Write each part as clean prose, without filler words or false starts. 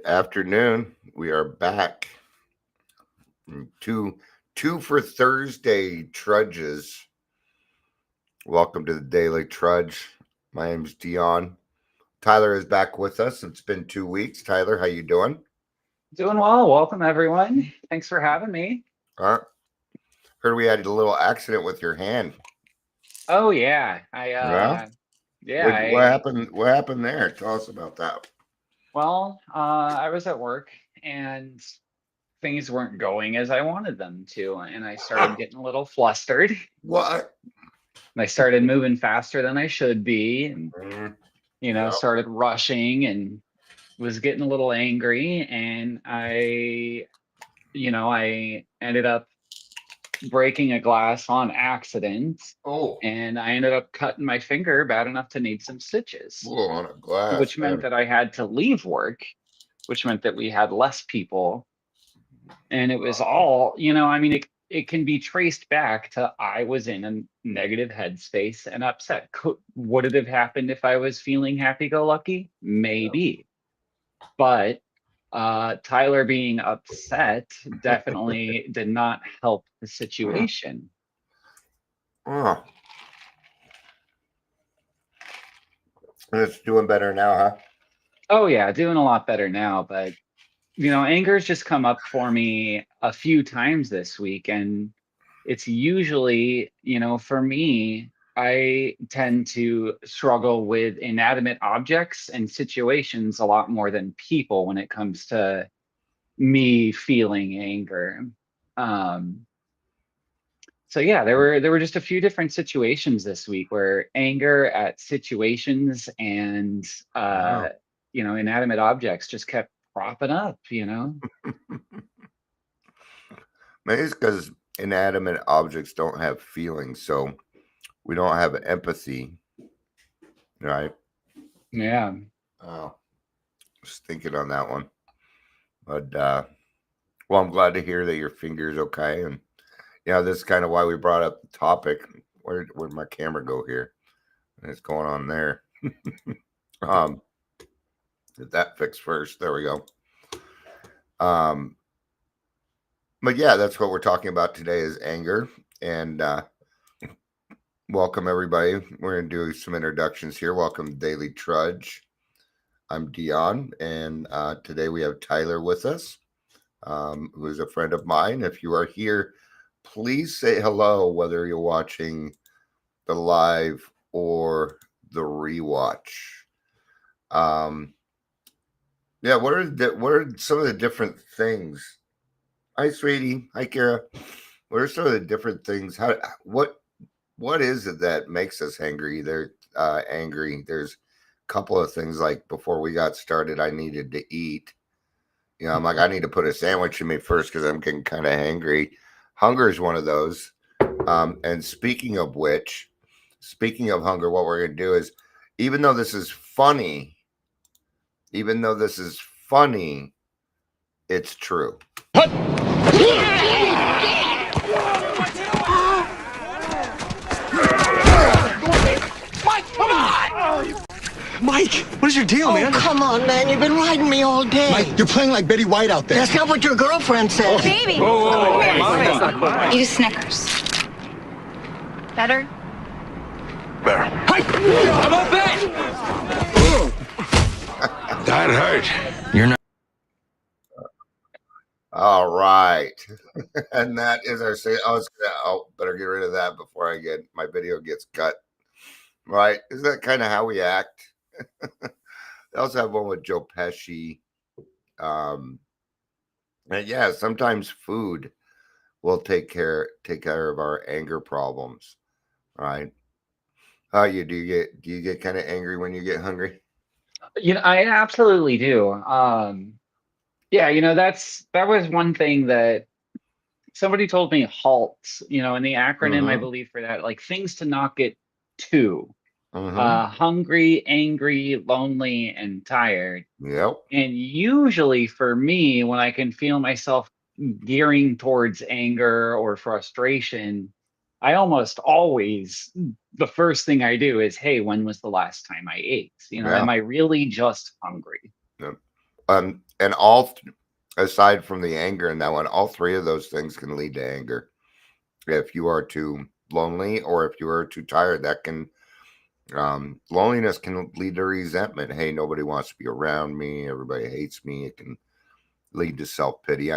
afternoon. We are back. Two for Thursday trudges. Welcome to the Daily Trudge. My name is Dion. Tyler is back with us. It's been 2 weeks. Tyler, how you doing? Doing well. Welcome, everyone. Thanks for having me. Heard we had a little accident with your hand. Oh yeah, Yeah. yeah, What happened? What happened there? Tell us about that. I was at work and things weren't going as I wanted them to, and I started getting a little flustered. What? And I started moving faster than I should be, and Yeah. started rushing and was getting a little angry, and I ended up breaking a glass on accident, Oh. and I ended up cutting my finger bad enough to need some stitches, Whoa, on a glass, which meant man. that I had to leave work, which meant that we had less people. And it was all, it can be traced back to I was in a negative headspace and upset. Would it have happened if I was feeling happy-go-lucky? Maybe. But Tyler being upset definitely did not help the situation. Oh. It's doing better now, huh? Oh yeah, doing a lot better now, but anger's just come up for me a few times this week, and it's usually, for me, I tend to struggle with inanimate objects and situations a lot more than people when it comes to me feeling anger. Um, so yeah, there were just a few different situations this week where anger at situations and Wow. inanimate objects just kept propping up. Maybe it's because inanimate objects don't have feelings, so we don't have empathy, right? Yeah. Oh, just thinking on that one. But well, I'm glad to hear that your finger's okay, and this is kind of why we brought up the topic. Where'd my camera go here? What's going on there? um, Get that fixed first. There we go. Um, but yeah, that's what we're talking about today is anger, and welcome everybody. We're gonna do some introductions here. Welcome to Daily Trudge. I'm Dion, and today we have Tyler with us, who is a friend of mine. If you are here, please say hello, whether you're watching the live or the rewatch. Yeah, what are some of the different things? Hi, sweetie. Hi, Kara. What are some of the different things? What is it that makes us angry? Angry. There's a couple of things like before we got started, I needed to eat. I'm like, I need to put a sandwich in me first because I'm getting kind of hangry. Hunger is one of those. And speaking of hunger, what we're gonna do is, even though this is funny, it's true. Mike, what is your deal, man? Oh, come on, man. You've been riding me all day. Mike, you're playing like Betty White out there. That's not what your girlfriend said. Baby. Mommy. Eat a Snickers. Better? Better. Mike! How about that? That hurt. You're not. All right. And that is our say. Better get rid of that before my video gets cut. Right? Is that kind of how we act? They also have one with Joe Pesci. And yeah, sometimes food will take care of our anger problems. Right? How do you get kind of angry when you get hungry? I absolutely do. Yeah, that was one thing that somebody told me, HALT, and the acronym I believe for that, like things to not get too hungry, angry, lonely, and tired. Yep. And usually for me, when I can feel myself gearing towards anger or frustration, I almost always, the first thing I do is, hey, when was the last time I ate? Yeah. Am I really just hungry? Yep. And aside from the anger in that one, all three of those things can lead to anger. If you are too lonely or if you are too tired, that can loneliness can lead to resentment. Hey, nobody wants to be around me. Everybody hates me. It can lead to self-pity.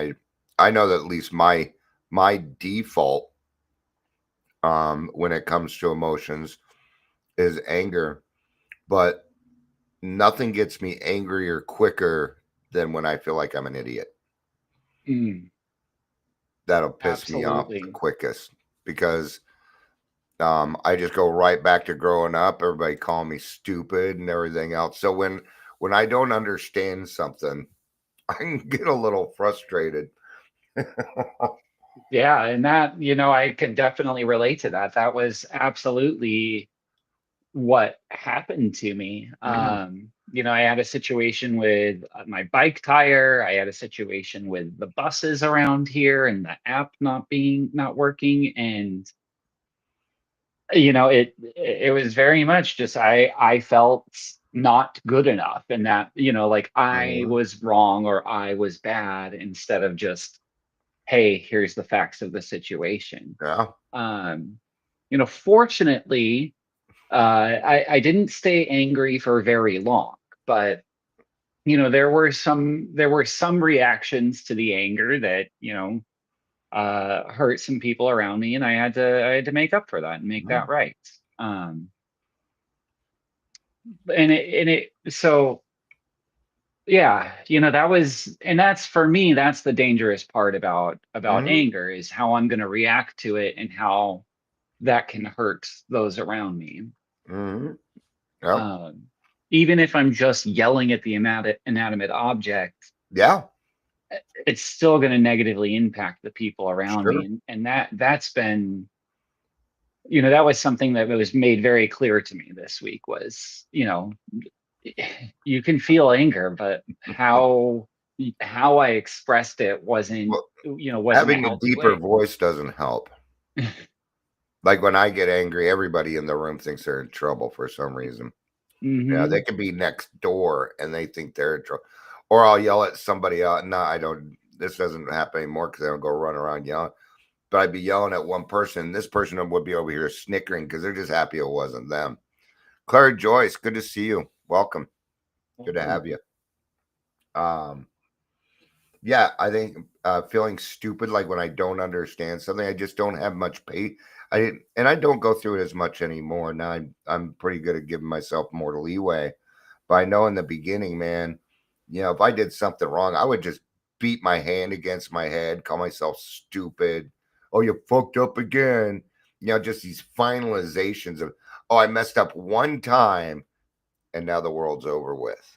I know that at least my default when it comes to emotions is anger, but nothing gets me angrier quicker than when I feel like I'm an idiot. Mm, That'll piss me off the absolutely. quickest because I just go right back to growing up. Everybody call me stupid and everything else. So when I don't understand something, I can get a little frustrated. Yeah, and that, I can definitely relate to that. That was absolutely what happened to me. Mhm. I had a situation with my bike tire. I had a situation with the buses around here and the app not working. And, it was very much just, I felt not good enough, and that, like I Mhm. was wrong or I was bad, instead of just, hey, here's the facts of the situation. Yeah. Um, Fortunately, I didn't stay angry for very long, but there were some reactions to the anger that hurt some people around me, and I had to make up for that and make that Mhm. right. Um, and it so yeah, that's for me, that's the dangerous part about Mhm. anger, is how I'm going to react to it and how that can hurt those around me. Mhm. Yep. Um, Even if I'm just yelling at the inanimate object, Yeah. it's still going to negatively impact the people around me. Sure. And that's been, that was something that was made very clear to me this week was, you can feel anger, but how I expressed it wasn't, Well, wasn't a having a healthy deeper way. voice doesn't help. Like when I get angry, everybody in the room thinks they're in trouble for some reason. Yeah, they Hmm. could be next door and they think they're in trouble. Or I'll yell at somebody else. No, I don't. This doesn't happen anymore because I don't go run around yelling. But I'd be yelling at one person. This person would be over here snickering because they're just happy it wasn't them. Claire Joyce, good to see you. Welcome. Good to have you. Um, yeah, I think feeling stupid, like when I don't understand something, I just don't have much pay. I don't go through it as much anymore. Now I'm pretty good at giving myself more leeway. But I know in the beginning, man, if I did something wrong, I would just beat my hand against my head, call myself stupid. Oh, you fucked up again. Just these finalizations of, oh, I messed up one time and now the world's over with.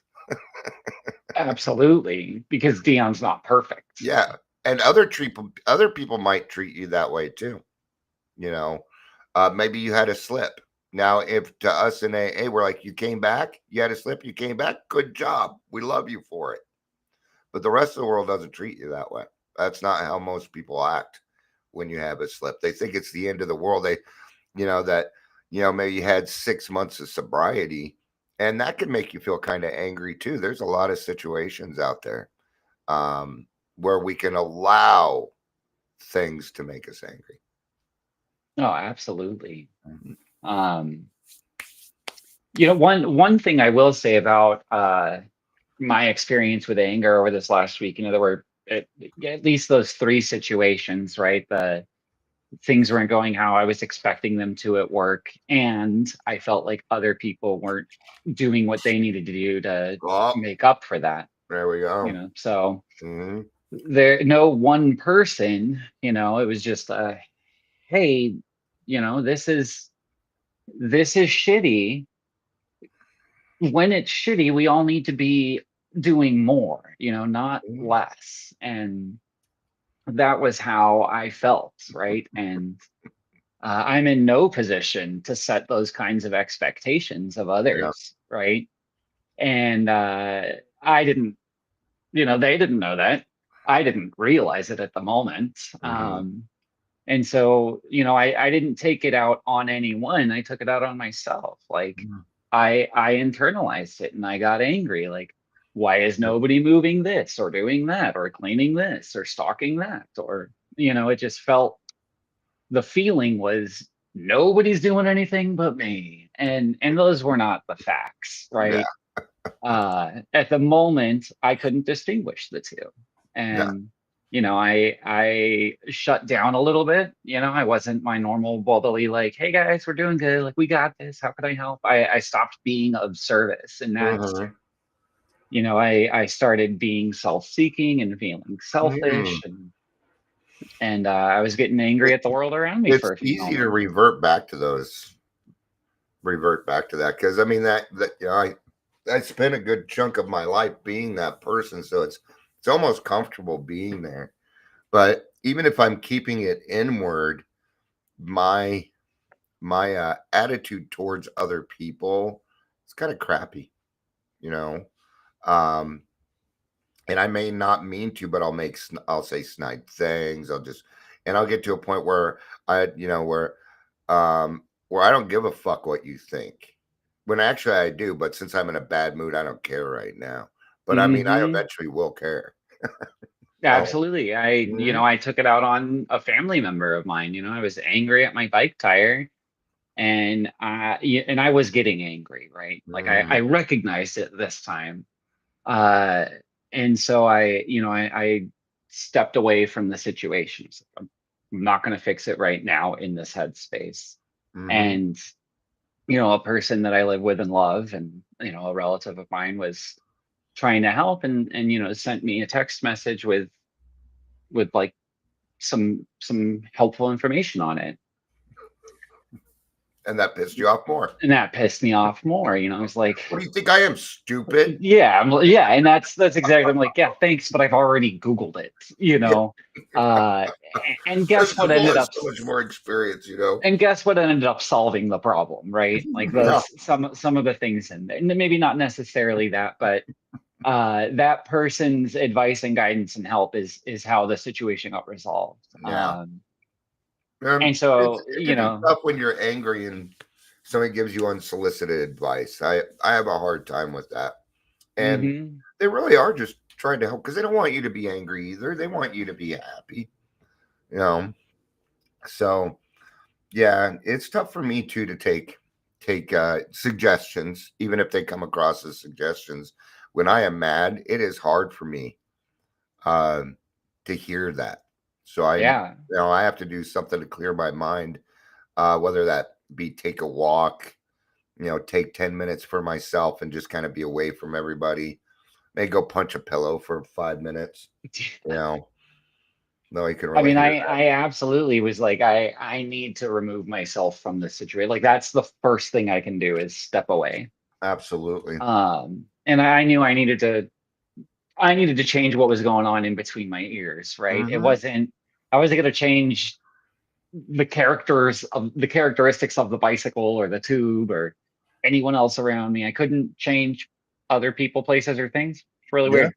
Absolutely, because Dion's not perfect. Yeah. And other people might treat you that way too. You know, maybe you had a slip. Now, if to us in AA, we're like, you came back, you had a slip, you came back, good job. We love you for it. But the rest of the world doesn't treat you that way. That's not how most people act when you have a slip. They think it's the end of the world. Maybe you had 6 months of sobriety, and that can make you feel kind of angry too. There's a lot of situations out there um, where we can allow things to make us angry. Oh, absolutely. Mhm. Um, one thing I will say about my experience with anger over this last week, there were at least those three situations, right? The things weren't going how I was expecting them to at work, and I felt like other people weren't doing what they needed to do to Oh, make up for that. there we go. So Hmm. no one person, it was just hey, this is shitty. When it's shitty, we all need to be doing more, not less. And that was how I felt, right? And I'm in no position to set those kinds of expectations of Yeah. others, right? And I didn't, they didn't know that. I didn't realize it at the moment. Hmm. And so, I didn't take it out on anyone. I took it out on myself. Like I internalized it and I got angry. Like, why is nobody moving this or doing that or cleaning this or stocking that? Or, it just felt, the feeling was nobody's doing anything but me. And those were not the facts, Yeah. right? At the moment, I couldn't distinguish the two. Yeah. And, I shut down a little bit. I wasn't my normal bubbly, like, hey guys, we're doing good. Like, we got this. How can I help? I stopped being of service. And that's, Mhm. I started being self-seeking and feeling Mm. selfish, and I was getting angry at the world around me It's for a few easy to moments. revert back to that, because I mean that I spent a good chunk of my life being that person, so it's almost comfortable being there. But even if I'm keeping it inward, my attitude towards other people is kind of crappy, you know. Um, and I may not mean to, but I'll say snide things. I'll get to a point where where I don't give a fuck what you think. When actually I do, but since I'm in a bad mood, I don't care right now. But I mean, I Hmm. eventually will care. Oh, Absolutely. mhm, I took it out on a family member of mine. I was angry at my bike tire, and I was getting angry, right? Like, I mhm, recognized it this time. Uh, and so I stepped away from the situation. So I'm not going to fix it right now in this headspace. mhm. And, a person that I live with and love, and, a relative of mine, was trying to help, and sent me a text message with like some helpful information on it. And that pissed you off more. And that pissed me off more. I was like, What do you think I am, stupid? yeah, yeah, and that's exactly, I'm like, yeah, thanks, but I've already Googled it, Yeah, uh and this guess what Google ended has up so much more experience. solving the problem, right? Like, Yeah, some of the things in there, and maybe not necessarily that, but that person's advice and guidance and help is how the situation got resolved. yeah. And It's, so, it can be tough when you're angry and somebody gives you unsolicited advice. I have a hard time with that, and mhm. they really are just trying to help because they don't want you to be angry either. They want you to be happy, you know. So yeah, it's tough for me too to take suggestions, even if they come across as suggestions. When I am mad, it is hard for me um, to hear that. So Yeah. I have to do something to clear my mind, whether that be take a walk, take 10 minutes for myself and just kind of be away from everybody. Maybe go punch a pillow for 5 minutes. You know, no, you can I really mean, hear I absolutely was like, I need to remove myself from this situation. Like, that's the first thing I can do, is step away. that. Absolutely. And I knew I needed to change what was going on in between my ears, right? Hmm. I wasn't going to change the characteristics of the bicycle or the tube or anyone else around me. I couldn't change other people, places, or things. It's really Yeah. weird.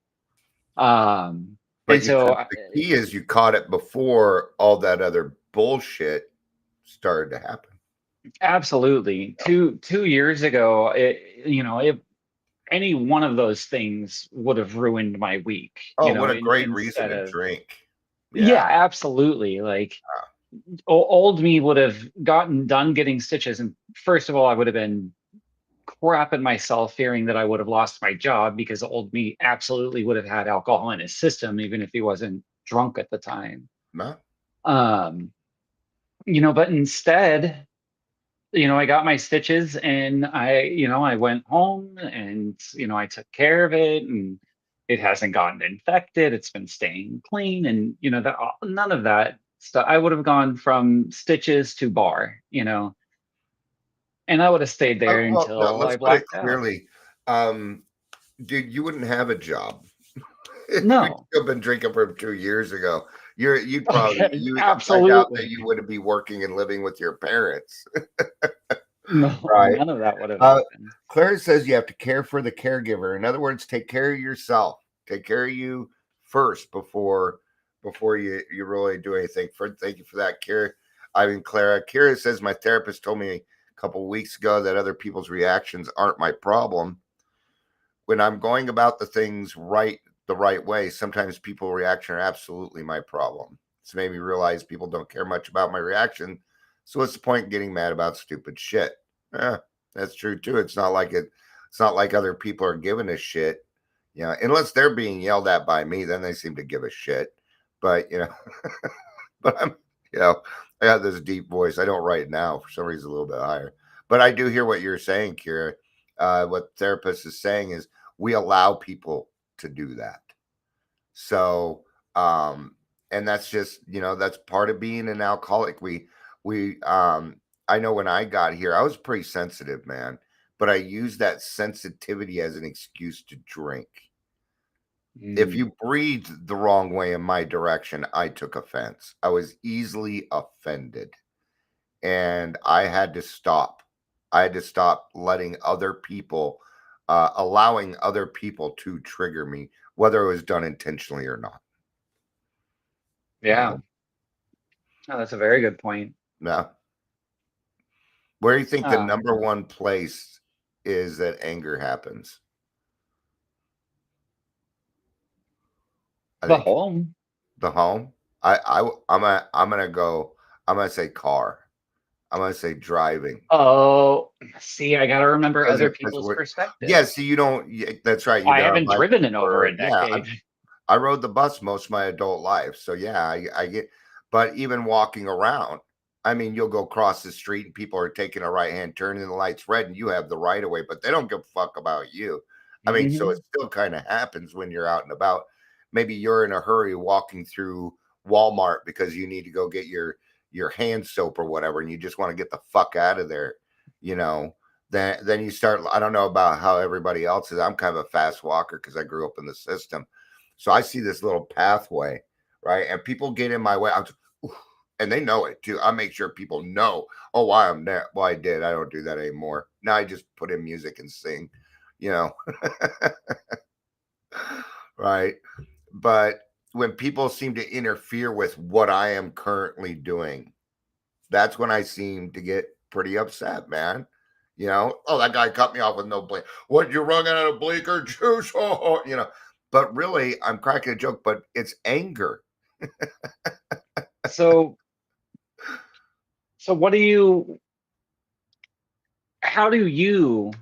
Um, But and so, the key is you caught it before all that other bullshit started to happen. absolutely, two years ago, if any one of those things would have ruined my week, Oh, what a great reason instead to of, drink. Yeah. yeah, absolutely. Like, old me would have gotten done getting stitches, and first of all, I would have been crapping myself, fearing that I would have lost my job, because old me absolutely would have had alcohol in his system, even if he wasn't drunk at the time. No. Um, but instead, I got my stitches, and I went home, and, I took care of it, and it hasn't gotten infected. It's been staying clean, and, none of that stuff. I would have gone from stitches to bar, and I would have stayed there Well, no, until let's I put it blacked out. clearly. Dude, you wouldn't have a job if you'd No. still been drinking from 2 years ago. You'd probably Okay, I doubt that absolutely. you wouldn't be working and living with your parents. No, Right. none of that would have Uh, happened. Claire says you have to care for the caregiver. In other words, take care of yourself. Take care of you first before you really do anything. Thank you for that, Kira. I mean, Clara. Kira says my therapist told me a couple weeks ago that other people's reactions aren't my problem. when I'm going about the things the right way, sometimes people reaction are absolutely my problem. It's made me realize people don't care much about my reaction. So what's the point in getting mad about stupid shit? That's true too. It's not like other people are giving a shit. Unless they're being yelled at by me, then they seem to give a shit. But but I got this deep voice. I don't write now. For some reason, a little bit higher. But I do hear what you're saying, Kira. What therapist is saying is we allow people to do that. So, and that's just, that's part of being an alcoholic. I know when I got here, I was pretty sensitive, man, but I used that sensitivity as an excuse to drink. If you breathed the wrong way in my direction, I took offense. I was easily offended, and I had to stop. I had to stop letting other people, allowing other people to trigger me, whether it was done intentionally or not. Yeah. Oh, that's a very good point. No. Where do you think the Oh. number one place is that anger happens? I The think home. the home. I'm gonna say car. I'm gonna say driving. Oh, see, I gotta remember Because other it- 'cause people's we're- perspectives. Yeah, see, you don't. That's right. You I got a haven't bike driven in over or- a decade. I rode the bus most of my adult life, so yeah, I get. But even walking around, I mean, you'll go across the street and people are taking a right hand turn and the light's red, and you have the right of way, but they don't give a fuck about you. I mean, so it still kind of happens when you're out and about. Maybe you're in a hurry walking through Walmart because you need to go get your hand soap or whatever, and you just want to get the fuck out of there, then you start. I don't know about how everybody else is. I'm kind of a fast walker because I grew up in the system. So I see this little pathway, right? And people get in my way. And they know it too. I make sure people know, oh, why I'm there. Well, I did. I don't do that anymore. Now I just put in music and sing, right? But when people seem to interfere with what I am currently doing, that's when I seem to get pretty upset, man. Oh, that guy cut me off with no blink. What, you rung out of bleecker juice? Oh, But really, I'm cracking a joke, but it's anger. So how do you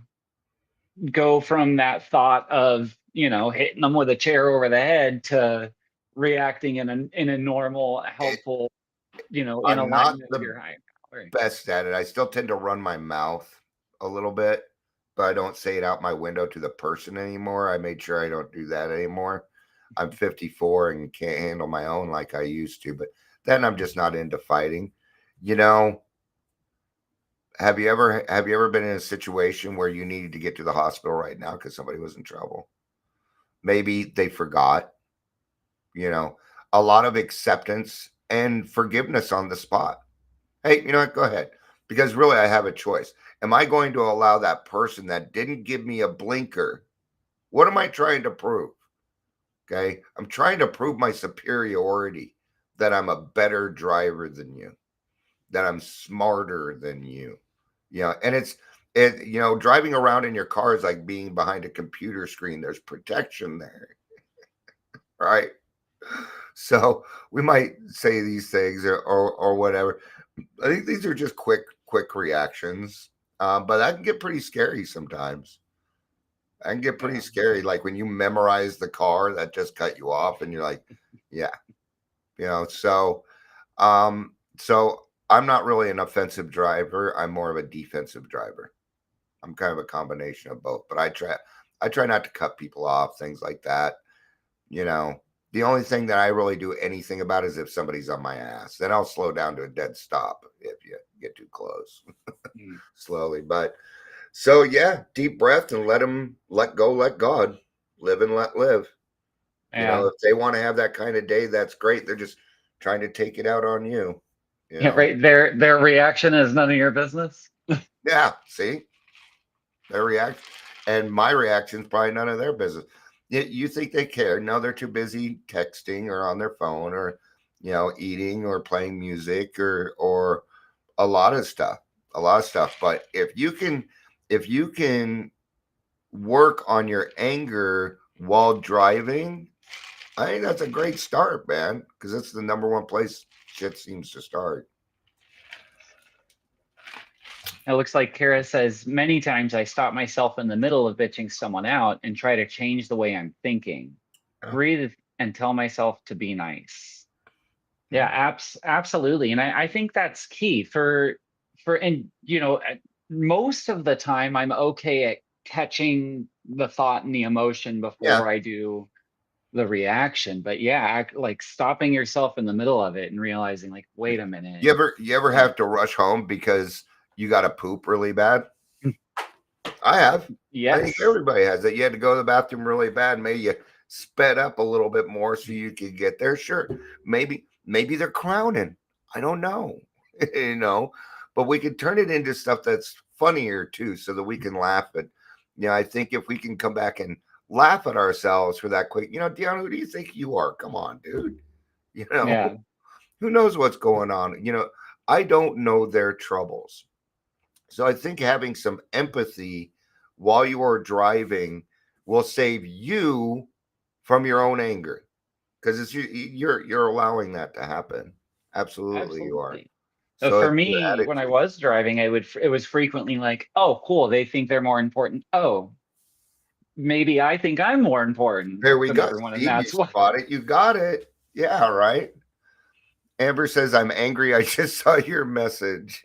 go from that thought of, hitting them with a chair over the head to reacting in a normal, helpful, in I'm not alignment with the your higher power? best at it. I still tend to run my mouth a little bit, but I don't say it out my window to the person anymore. I made sure I don't do that anymore. I'm 54 and can't handle my own like I used to, but then I'm just not into fighting. Have you ever been in a situation where you needed to get to the hospital right now because somebody was in trouble? Maybe they forgot, a lot of acceptance and forgiveness on the spot. Hey, you know what? Go ahead. Because really, I have a choice. Am I going to allow that person that didn't give me a blinker? What am I trying to prove? Okay. I'm trying to prove my superiority, that I'm a better driver than you, that I'm smarter than you. And driving around in your car is like being behind a computer screen. There's protection there. Right. So we might say these things or whatever. I think these are just quick reactions, but that can get pretty scary sometimes. I can get pretty scary, like when you memorize the car that just cut you off, and you're like, yeah, So I'm not really an offensive driver. I'm more of a defensive driver. I'm kind of a combination of both, but I try not to cut people off, things like that. The only thing that I really do anything about is if somebody's on my ass. Then I'll slow down to a dead stop if you get too close. Slowly. But so yeah, deep breath and let go, let God, live and let live. Yeah. If they want to have that kind of day, that's great. They're just trying to take it out on you. Yeah, right. Their reaction is none of your business. Yeah, see? Their reaction and my reaction is probably none of their business. You think they care? No, they're too busy texting or on their phone or, eating or playing music or a lot of stuff. But if you can work on your anger while driving, I think that's a great start, man, because it's the number one place shit seems to start. It looks like Kara says, many times I stop myself in the middle of bitching someone out and try to change the way I'm thinking. Breathe and tell myself to be nice. Yeah, absolutely. And I think that's key and most of the time I'm okay at catching the thought and the emotion before I do the reaction. But yeah, like stopping yourself in the middle of it and realizing like, wait a minute. You ever have to rush home because you got to poop really bad? I have. Yes. I think everybody has it. You had to go to the bathroom really bad. Maybe you sped up a little bit more so you could get there. Sure. Maybe they're crowning. I don't know. But we could turn it into stuff that's funnier too, so that we can laugh at. I think if we can come back and laugh at ourselves for that quick, Deanna, who do you think you are? Come on, dude. Who knows what's going on? I don't know their troubles. So I think having some empathy while you are driving will save you from your own anger, because it's you're allowing that to happen. Absolutely. You are. So for me, when I was driving, it was frequently like, oh, cool, they think they're more important. Oh, maybe I think I'm more important. There we go. Everyone, and that's what you got it. Yeah, right. Amber says, I'm angry. I just saw your message.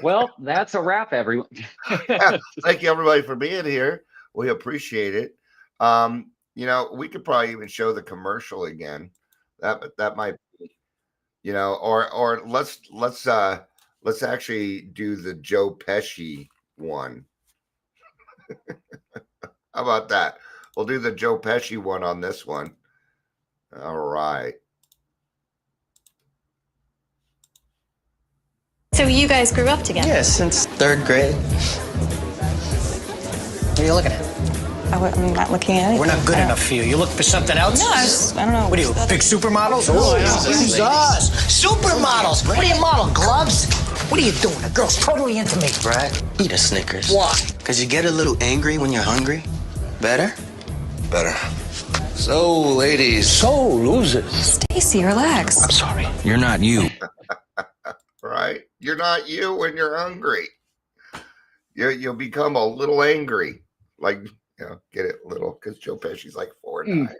Well, that's a wrap, everyone. Thank you, everybody, for being here. We appreciate it. We could probably even show the commercial again. That might be, or let's actually do the Joe Pesci one. How about that? We'll do the Joe Pesci one on this one. All right. So you guys grew up together? Yeah, since 3rd grade. What are you looking at? I'm not looking at it. We're not good enough for you. You looking for something else? No, I don't know. What are you, big supermodels? Oh, Jesus! Supermodels! What do you model, gloves? What are you doing? The girl's totally into me. Brad, eat a Snickers. Why? Because you get a little angry when you're hungry. Better? Better. So, ladies. So, losers. Stacy, relax. I'm sorry. You're not you. Right? You're not you when you're hungry. You'll become a little angry. Like, get it little, because Joe Pesci's like 4'9".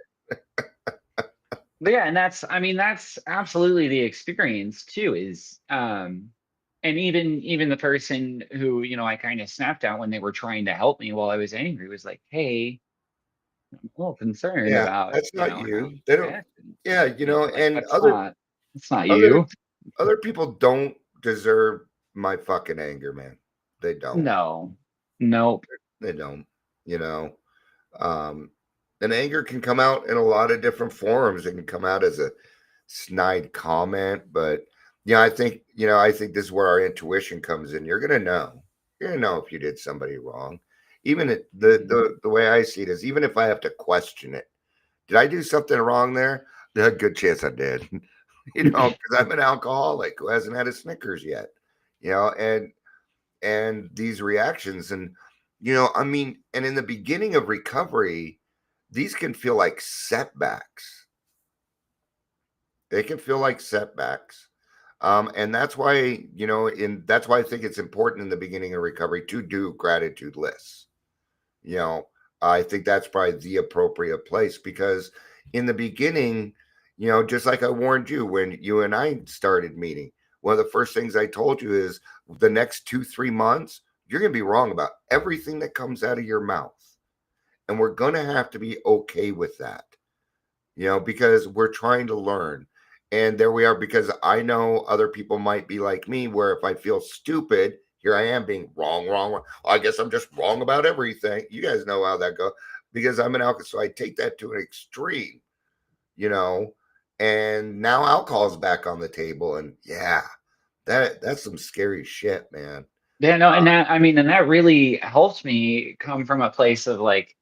Yeah, and that's absolutely the experience too, is and even the person who, I kind of snapped at when they were trying to help me while I was angry was like, hey, I'm a little concerned about that's not you. They don't and it's not you. Other people don't deserve my fucking anger, man. They don't. No. Nope. They don't. And anger can come out in a lot of different forms. It can come out as a snide comment, but I think this is where our intuition comes in. You're gonna know if you did somebody wrong. Even the way I see it is, even if I have to question it, did I do something wrong there? There's a good chance I did. Because I'm an alcoholic who hasn't had a Snickers yet. And these reactions, and and in the beginning of recovery, these can feel like setbacks. They can feel like setbacks. And that's why, that's why I think it's important in the beginning of recovery to do gratitude lists. I think that's probably the appropriate place, because in the beginning, just like I warned you when you and I started meeting, one of the first things I told you is the next 2-3 months, you're going to be wrong about everything that comes out of your mouth. And we're going to have to be okay with that, because we're trying to learn. And there we are, because I know other people might be like me, where if I feel stupid, here I am being wrong. I guess I'm just wrong about everything. You guys know how that goes, because I'm an alcoholic. So I take that to an extreme, and now alcohol's back on the table. And that's some scary shit, man. Yeah, no, and that really helped me come from a place of like,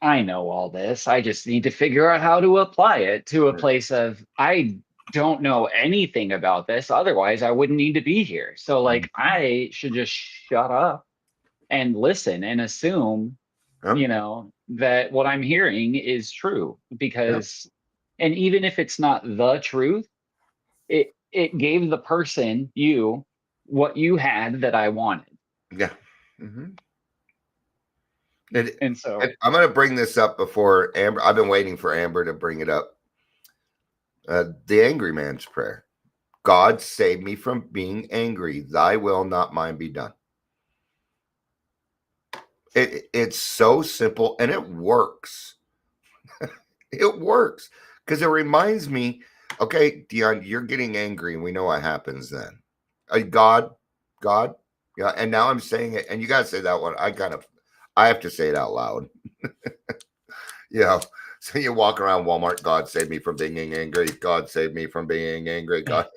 I know all this. I just need to figure out how to apply it, to a place of, I don't know anything about this. Otherwise, I wouldn't need to be here. So like, I should just shut up and listen and assume, Yep. you know, that what I'm hearing is true, because, and even if it's not the truth, it gave the person, you, what you had that I wanted. Yeah. hmm It, And so I'm going to bring this up before Amber. I've been waiting for Amber to bring it up. The angry man's prayer. God save me from being angry. Thy will, not mine, be done. It's so simple and it works. It works because it reminds me, okay, Dion, you're getting angry, and we know what happens then. God, yeah. And now I'm saying it, and you got to say that one. I have to say it out loud. You know, so you walk around Walmart, God save me from being angry. God save me from being angry. God,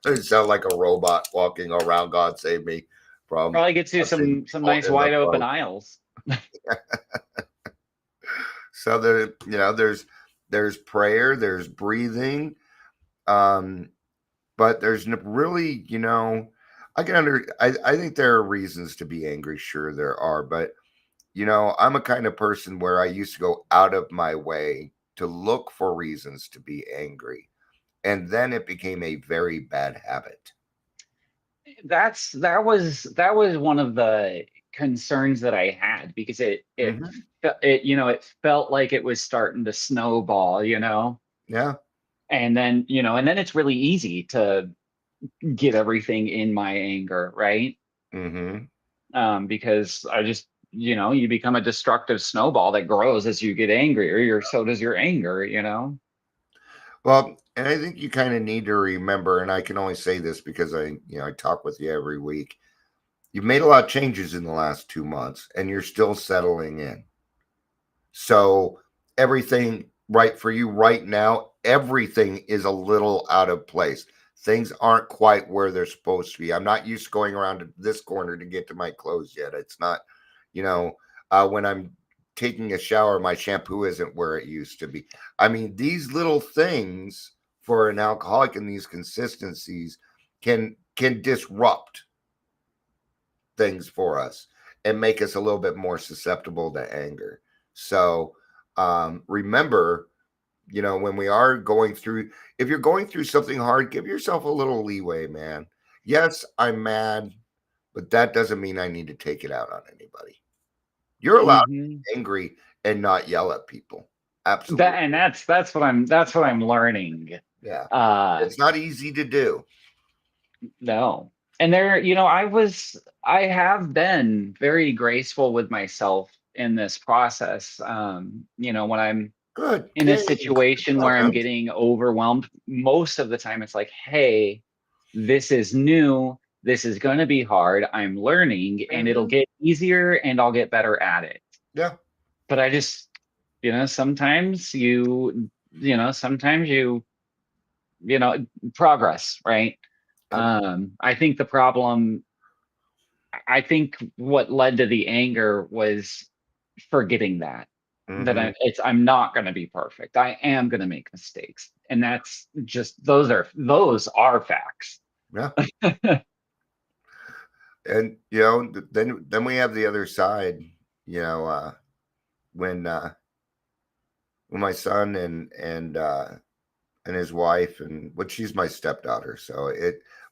you sound like a robot walking around. God save me from. probably gets you God save me some from nice in the wide open boat. aisles. So there, there's prayer, there's breathing, but there's really, I think there are reasons to be angry. Sure, there are, but I'm a kind of person where I used to go out of my way to look for reasons to be angry, and then it became a very bad habit. That was one of the concerns that I had, because Mhm. it felt like it was starting to snowball, Yeah. and then it's really easy to get everything in my anger, right? hmm Because I just, you become a destructive snowball that grows as you get angrier, or so does your anger. Well, and I think you kind of need to remember, and I can only say this because I talk with you every week. You've made a lot of changes in the last 2 months, and you're still settling in. So everything right for you right now, everything is a little out of place. Things aren't quite where they're supposed to be. I'm not used to going around to this corner to get to my clothes yet. It's not, when I'm taking a shower, my shampoo isn't where it used to be. I mean, these little things for an alcoholic and these consistencies can disrupt things for us and make us a little bit more susceptible to anger. So remember, when we are going through, if you're going through something hard, give yourself a little leeway, man. Yes, I'm mad, but that doesn't mean I need to take it out on anybody. You're allowed to Mhm. be angry and not yell at people. Absolutely. That's what I'm learning. Yeah. Uh, It's not easy to do. no. And there, I have been very graceful with myself in this process. When I'm Good. in a Yay. situation Well where I'm done. getting overwhelmed, most of the time it's like, hey, this is new. This is going to be hard. I'm learning, and it'll Mhm. get easier and I'll get better at it. Yeah. But I just, sometimes progress, right? Yep. I think the problem, I think what led to the anger was forgetting that Mhm. I'm not going to be perfect. I am going to make mistakes, and that's just those are facts. Yeah. And then we have the other side, you know, uh when my son and his wife, and what she's my stepdaughter, so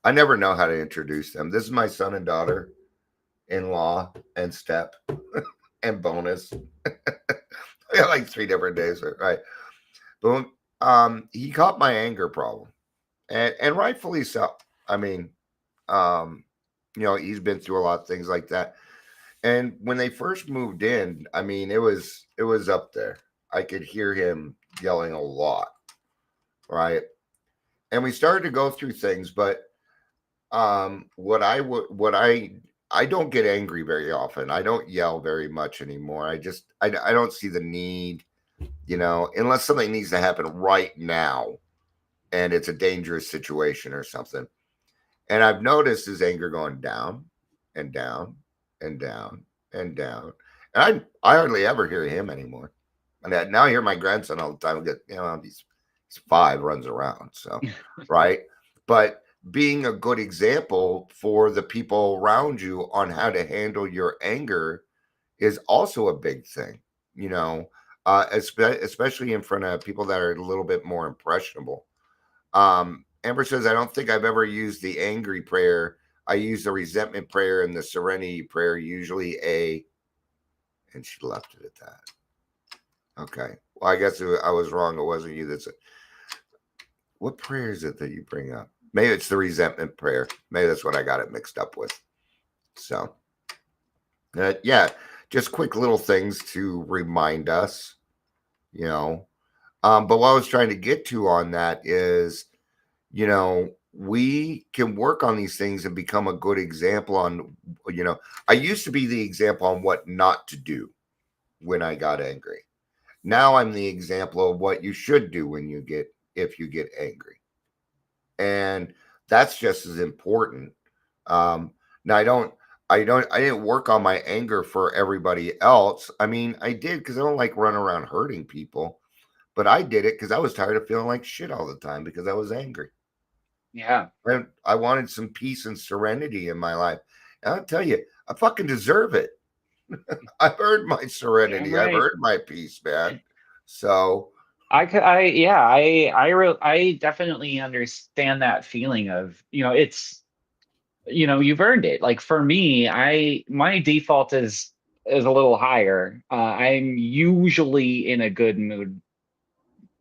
I never know how to introduce them. This is my son and daughter in law and step and bonus. We have like 3 different days, right? But he caught my anger problem, and rightfully so. I mean, he's been through a lot of things like that. And when they first moved in, I mean, it was up there. I could hear him yelling a lot, right? And we started to go through things, but what I don't get angry very often. I don't yell very much anymore. I don't see the need, unless something needs to happen right now and it's a dangerous situation or something. And I've noticed his anger going down and down and down and down. And I hardly ever hear him anymore. And now I hear my grandson all the time. Get he's 5, runs around. So right. But being a good example for the people around you on how to handle your anger is also a big thing, especially in front of people that are a little bit more impressionable. Amber says, I don't think I've ever used the angry prayer. I use the resentment prayer and the serenity prayer, usually and she left it at that. Okay. Well, I guess I was wrong. It wasn't you that said. What prayer is it that you bring up? Maybe it's the resentment prayer. Maybe that's what I got it mixed up with. So, yeah, just quick little things to remind us, But what I was trying to get to on that is, we can work on these things and become a good example on, I used to be the example on what not to do when I got angry. Now I'm the example of what you should do if you get angry. And that's just as important. Now I didn't work on my anger for everybody else. I mean, I did because I don't like running around hurting people, but I did it because I was tired of feeling like shit all the time because I was angry. Yeah. And I wanted some peace and serenity in my life. And I'll tell you, I fucking deserve it. I've earned my serenity. Right. I've earned my peace, man. So I definitely understand that feeling of, it's, you've earned it. Like for me, my default is a little higher. I'm usually in a good mood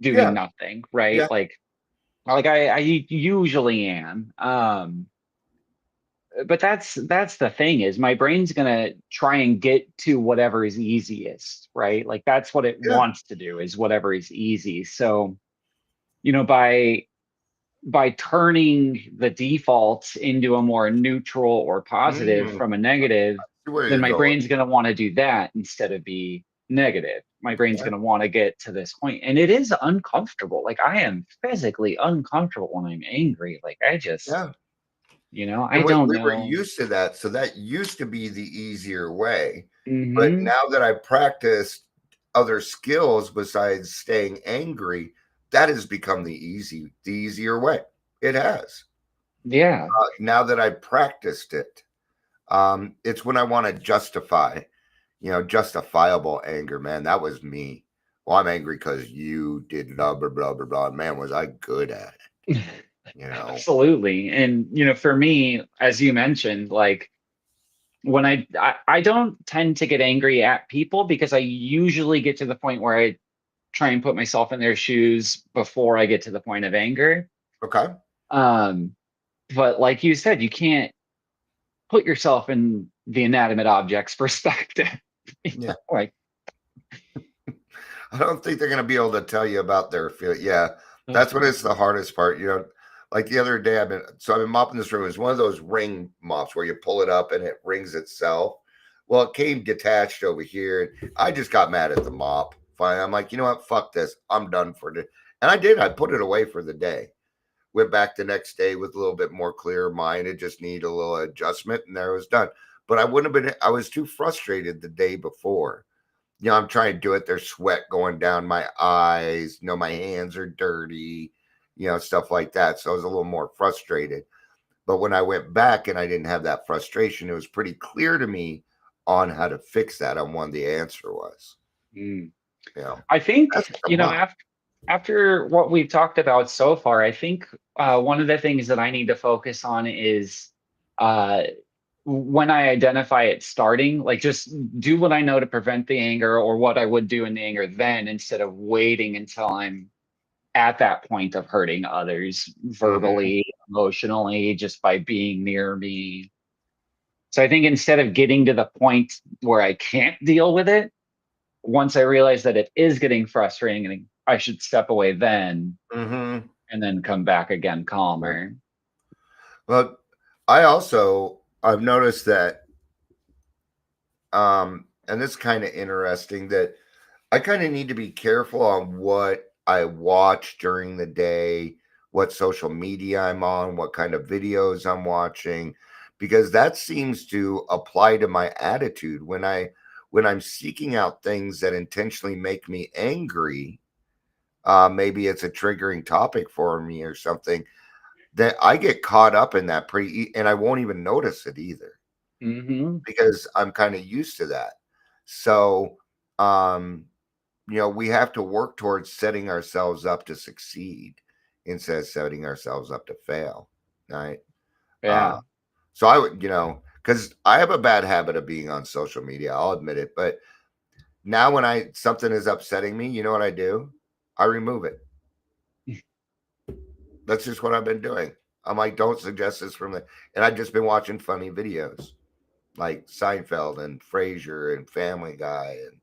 doing nothing, right? Yeah. Like I usually am. But that's the thing is my brain's gonna try and get to whatever is easiest, right? Like that's what it wants to do is whatever is easy. So, by turning the defaults into a more neutral or positive from a negative, then my brain's going to want to do that instead of be negative. My brain's going to want to get to this point. And it is uncomfortable. Like I am physically uncomfortable when I'm angry. Like I just, I don't know. We were used to that. So that used to be the easier way. Mm-hmm. But now that I've practiced other skills besides staying angry, that has become the easier way. It has. Yeah. Now that I practiced it, it's when I want to justify, justifiable anger, man. That was me. Well, I'm angry because you did blah, blah, blah, blah, blah. Man, was I good at it? Absolutely. And, for me, as you mentioned, like when I don't tend to get angry at people because I usually get to the point where I try and put myself in their shoes before I get to the point of anger. Okay. But like you said, you can't put yourself in the inanimate object's perspective. Yeah. Like I don't think they're going to be able to tell you about their feeling. Yeah. That's what is the hardest part. Like the other day I've been mopping this room. It's one of those ring mops where you pull it up and it rings itself. Well, it came detached over here. I just got mad at the mop. Fine. I'm like, you know what? Fuck this. I'm done for it. And I did. I put it away for the day. Went back the next day with a little bit more clear mind. It just needed a little adjustment, and there it was done. But I was too frustrated the day before. I'm trying to do it. There's sweat going down my eyes. My hands are dirty, stuff like that. So I was a little more frustrated. But when I went back and I didn't have that frustration, it was pretty clear to me on how to fix that, on what the answer was. I think, after what we've talked about so far, I think one of the things that I need to focus on is when I identify it starting, like just do what I know to prevent the anger or what I would do in the anger then, instead of waiting until I'm at that point of hurting others verbally, emotionally, just by being near me. So I think instead of getting to the point where I can't deal with it, once I realize that it is getting frustrating and I should step away then and then come back again calmer. But I've noticed that, and it's kind of interesting that I kind of need to be careful on what I watch during the day, what social media I'm on, what kind of videos I'm watching, because that seems to apply to my attitude when I'm seeking out things that intentionally make me angry. Maybe it's a triggering topic for me or something. that I get caught up in that and I won't even notice it either Mm-hmm. because I'm kind of used to that. So, we have to work towards setting ourselves up to succeed instead of setting ourselves up to fail. Right. Yeah. So I would, because I have a bad habit of being on social media, I'll admit it. But now when something is upsetting me, you know what I do? I remove it. That's just what I've been doing. I'm like, don't suggest this from and I've just been watching funny videos like Seinfeld and Frasier and Family Guy and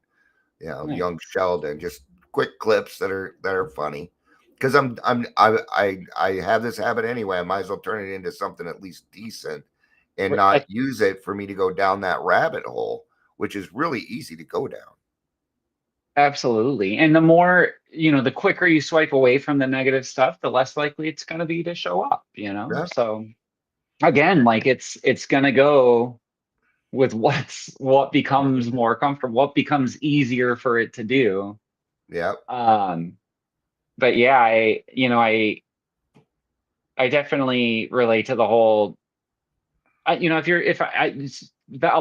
Nice. Young Sheldon, just quick clips that are funny. Because I have this habit anyway. I might as well turn it into something at least decent and Wait, not use it for me to go down that rabbit hole, which is really easy to go down. Absolutely. And the more, the quicker you swipe away from the negative stuff, the less likely it's going to be to show up, Yeah. So again, like it's going to go with what becomes more comfortable, what becomes easier for it to do. Yeah. But yeah, I definitely relate to the whole, a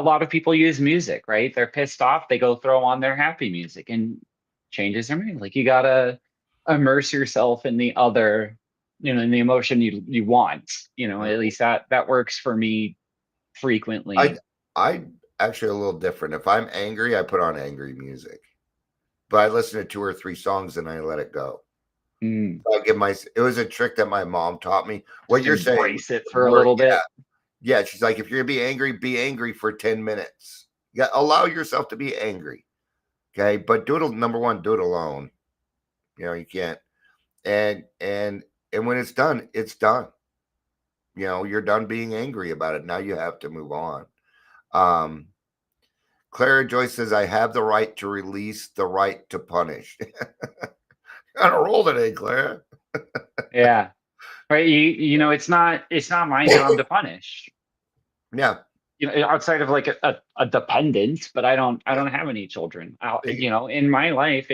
lot of people use music, right? They're pissed off, they go throw on their happy music and changes their mood. Like you gotta immerse yourself in the other, in the emotion you want. At least that works for me frequently. I actually a little different. If I'm angry, I put on angry music, but I listen to 2 or 3 songs and I let it go. Mm. It was a trick that my mom taught me. What you're saying, embrace it for a little bit. Yeah, she's like, if you're gonna be angry for 10 minutes. Yeah, allow yourself to be angry. Okay, but number one, do it alone. You can't. And when it's done, it's done. You're done being angry about it. Now you have to move on. Clara Joyce says, I have the right to release, the right to punish. On a roll today, Clara. Yeah. Right. It's not my job to punish. Yeah. Outside of like a dependent, but I don't have any children. In my life,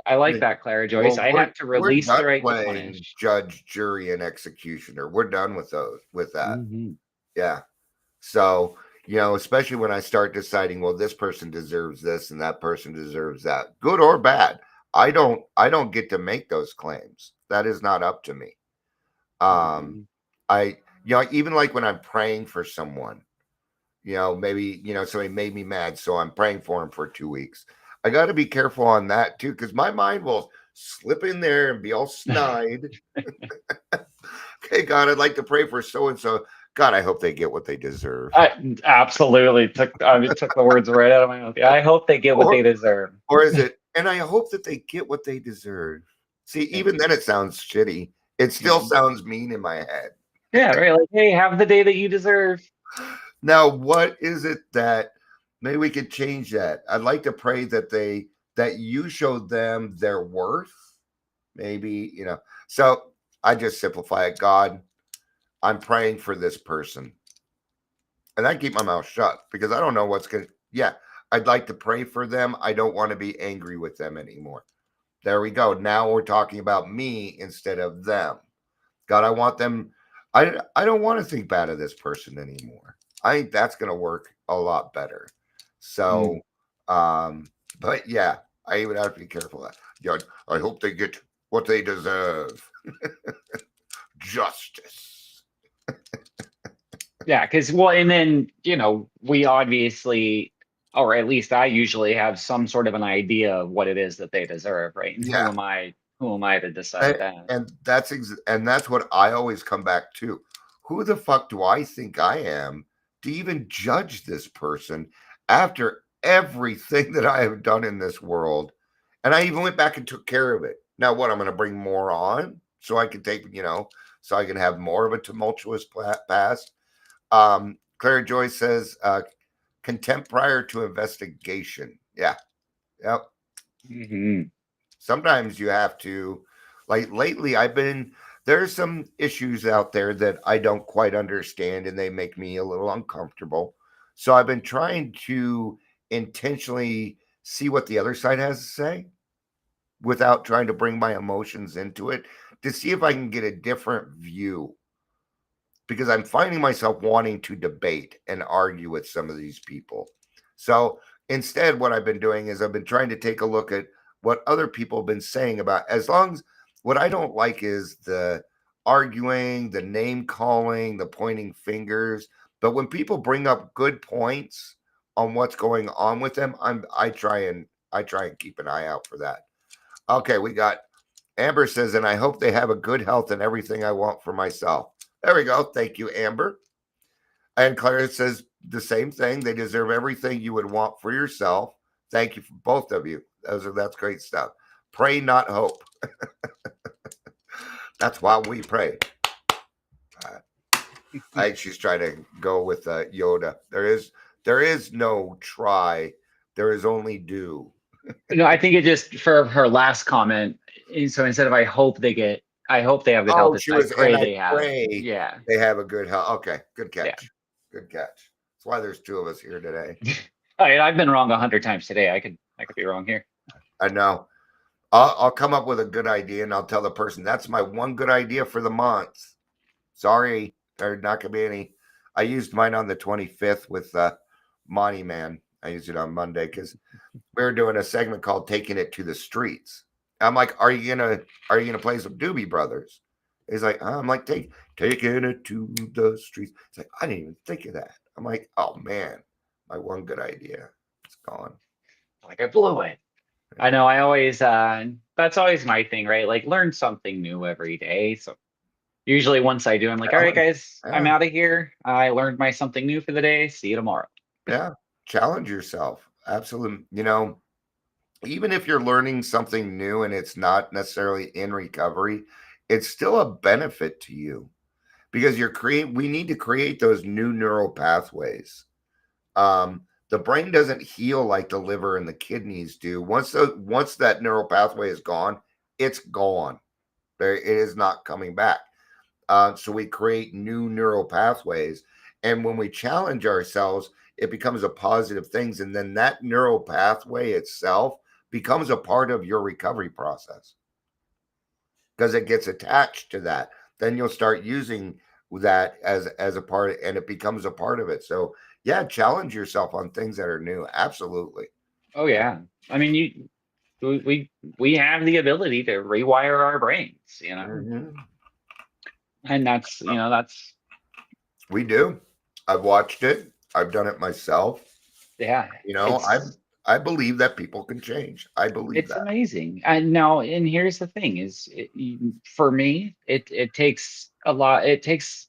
I like that, Clara Joyce. Well, I have to release the right to punish. Judge, jury, and executioner. We're done with that. Mm-hmm. Yeah. So, especially when I start deciding, well, this person deserves this and that person deserves that, good or bad. I don't get to make those claims. That is not up to me. Even like when I'm praying for someone, maybe, somebody made me mad, so I'm praying for him for 2 weeks. I got to be careful on that too, because my mind will slip in there and be all snide. Okay, God, I'd like to pray for so and so. God, I hope they get what they deserve. Absolutely took the words right out of my mouth. I hope they get what they deserve. Or is it? And I hope that they get what they deserve. See, even then it sounds shitty. It still sounds mean in my head. Yeah, right. Like, hey, have the day that you deserve. Now, what is it that maybe we could change that? I'd like to pray that you show them their worth. Maybe, So I just simplify it. God, I'm praying for this person. And I keep my mouth shut because I don't know what's going to. Yeah, I'd like to pray for them. I don't want to be angry with them anymore. There we go. Now we're talking about me instead of them. God, I want them. I don't want to think bad of this person anymore. I think that's going to work a lot better. So, but yeah, I even have to be careful. I hope they get what they deserve. Justice. Yeah, because and then we obviously, or at least I usually have some sort of an idea of what it is that they deserve, right? And Yeah. who am I to decide that? And that's what I always come back to. Who the fuck do I think I am to even judge this person after everything that I have done in this world? And I even went back and took care of it. Now what? I'm going to bring more on so I can take, so I can have more of a tumultuous past. Clara Joyce says, contempt prior to investigation. Yeah. Yep. Mm-hmm. Sometimes you have to, like lately, there's some issues out there that I don't quite understand and they make me a little uncomfortable. So I've been trying to intentionally see what the other side has to say without trying to bring my emotions into it, to see if I can get a different view, because I'm finding myself wanting to debate and argue with some of these people. So instead, what I've been doing is I've been trying to take a look at what other people have been saying about, as long as what I don't like is the arguing, the name calling, the pointing fingers. But when people bring up good points on what's going on with them, I try and keep an eye out for that. Okay, we got Amber says, and I hope they have a good health and everything I want for myself. There we go. Thank you, Amber. And Clara says the same thing. They deserve everything you would want for yourself. Thank you for both of you. That's great stuff. Pray, not hope. That's why we pray. I think she's trying to go with Yoda. There is no try. There is only do. No, I think it just for her last comment. So instead of I hope they have good health. She was, I pray and they I have. pray Yeah. they have a good health. Okay, good catch. Yeah. Good catch. That's why there's two of us here today. I've been wrong 100 times today. I could be wrong here. I know. I'll come up with a good idea and I'll tell the person that's my one good idea for the month. Sorry, there's not gonna be any. I used mine on the 25th with Monty Man. I used it on Monday because we were doing a segment called "Taking It to the Streets." I'm like, "Are you gonna play some Doobie Brothers?" He's like, I'm like, taking it to the streets. It's like, I didn't even think of that. I'm like, oh man, my one good idea, it's gone. Like I blew it. I know. I always that's always my thing, right? Like learn something new every day. So usually once I do, I'm like, all right, guys, I'm out of here. I learned my something new for the day. See you tomorrow. Yeah, challenge yourself. Absolutely. Even if you're learning something new and it's not necessarily in recovery, it's still a benefit to you because we need to create those new neural pathways. The brain doesn't heal like the liver and the kidneys do. Once that neural pathway is gone, it's gone. It is not coming back. So we create new neural pathways. And when we challenge ourselves, it becomes a positive thing. And then that neural pathway itself becomes a part of your recovery process because it gets attached to that. Then you'll start using that as a part, and it becomes a part of it. So yeah, challenge yourself on things that are new. Absolutely. Oh yeah. I mean, we have the ability to rewire our brains, Mm-hmm. and that's we do. I've watched it. I've done it myself. Yeah. I believe that people can change. I believe it's that. amazing. And here's the thing is for me, it takes a lot. It takes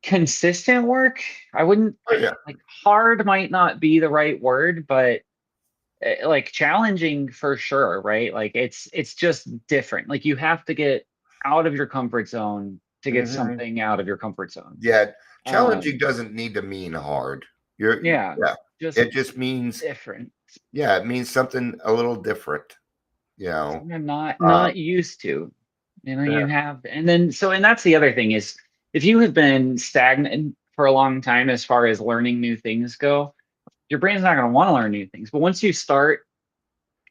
consistent work. I wouldn't like hard might not be the right word, but like challenging for sure, right? Like it's just different. Like you have to get out of your comfort zone to get something out of your comfort zone. Yeah. Challenging doesn't need to mean hard. It just means different. Yeah, it means something a little different. I'm not used to. You have, and that's the other thing is if you have been stagnant for a long time as far as learning new things go, your brain's not going to want to learn new things. But once you start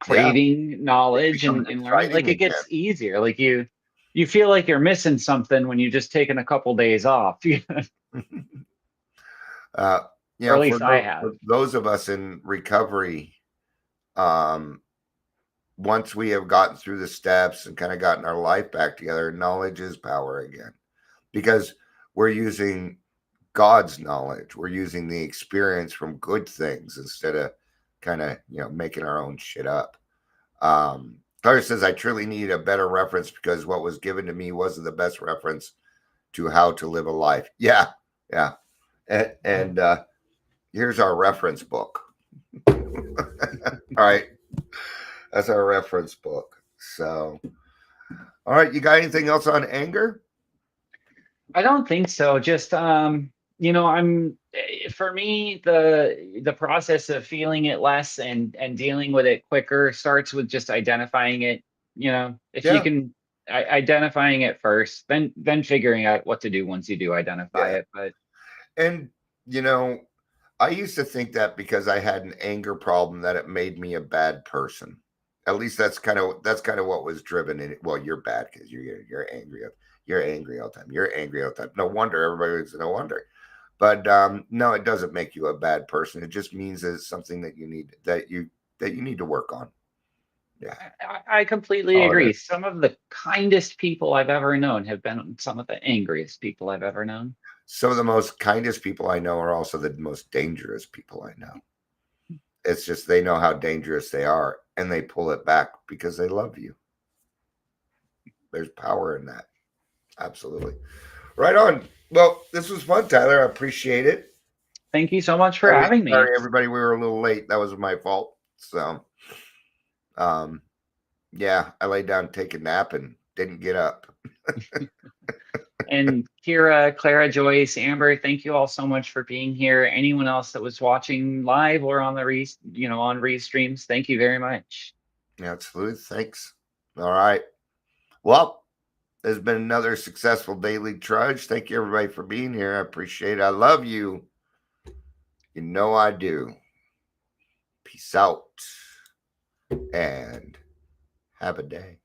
craving knowledge and learning, like it gets easier. Like you feel like you're missing something when you've just taken a couple days off. Or at least I have. For those of us in recovery, once we have gotten through the steps and kind of gotten our life back together, knowledge is power again, because we're using God's knowledge. We're using the experience from good things instead of kind of, making our own shit up. Clara says, I truly need a better reference because what was given to me wasn't the best reference to how to live a life. Yeah. And here's our reference book. All right. That's our reference book. So, all right. You got anything else on anger? I don't think so. Just, for me, the process of feeling it less and dealing with it quicker starts with just identifying it. If you can identifying it first, then figuring out what to do once you do identify it. But I used to think that because I had an anger problem that it made me a bad person. At least that's kind of what was driven in it. Well, you're bad because you're angry. You're angry all the time. You're angry all the time. No wonder everybody was no wonder. But no, it doesn't make you a bad person. It just means that it's something that you need to work on. Yeah, I completely agree. Some of the kindest people I've ever known have been some of the angriest people I've ever known. Some of the most kindest people I know are also the most dangerous people I know. It's just they know how dangerous they are and they pull it back because they love you. There's power in that. Absolutely. Right on. Well, this was fun, Tyler. I appreciate it. Thank you so much for having me. Sorry, everybody, we were a little late. That was my fault. So, yeah, I laid down to take a nap and didn't get up. And Kira, Clara, Joyce, Amber, thank you all so much for being here. Anyone else that was watching live or on the on restreams, thank you very much. Absolutely. Thanks. All right. Well, there's been another successful Daily Trudge. Thank you, everybody, for being here. I appreciate it. I love you. You know I do. Peace out. And have a day.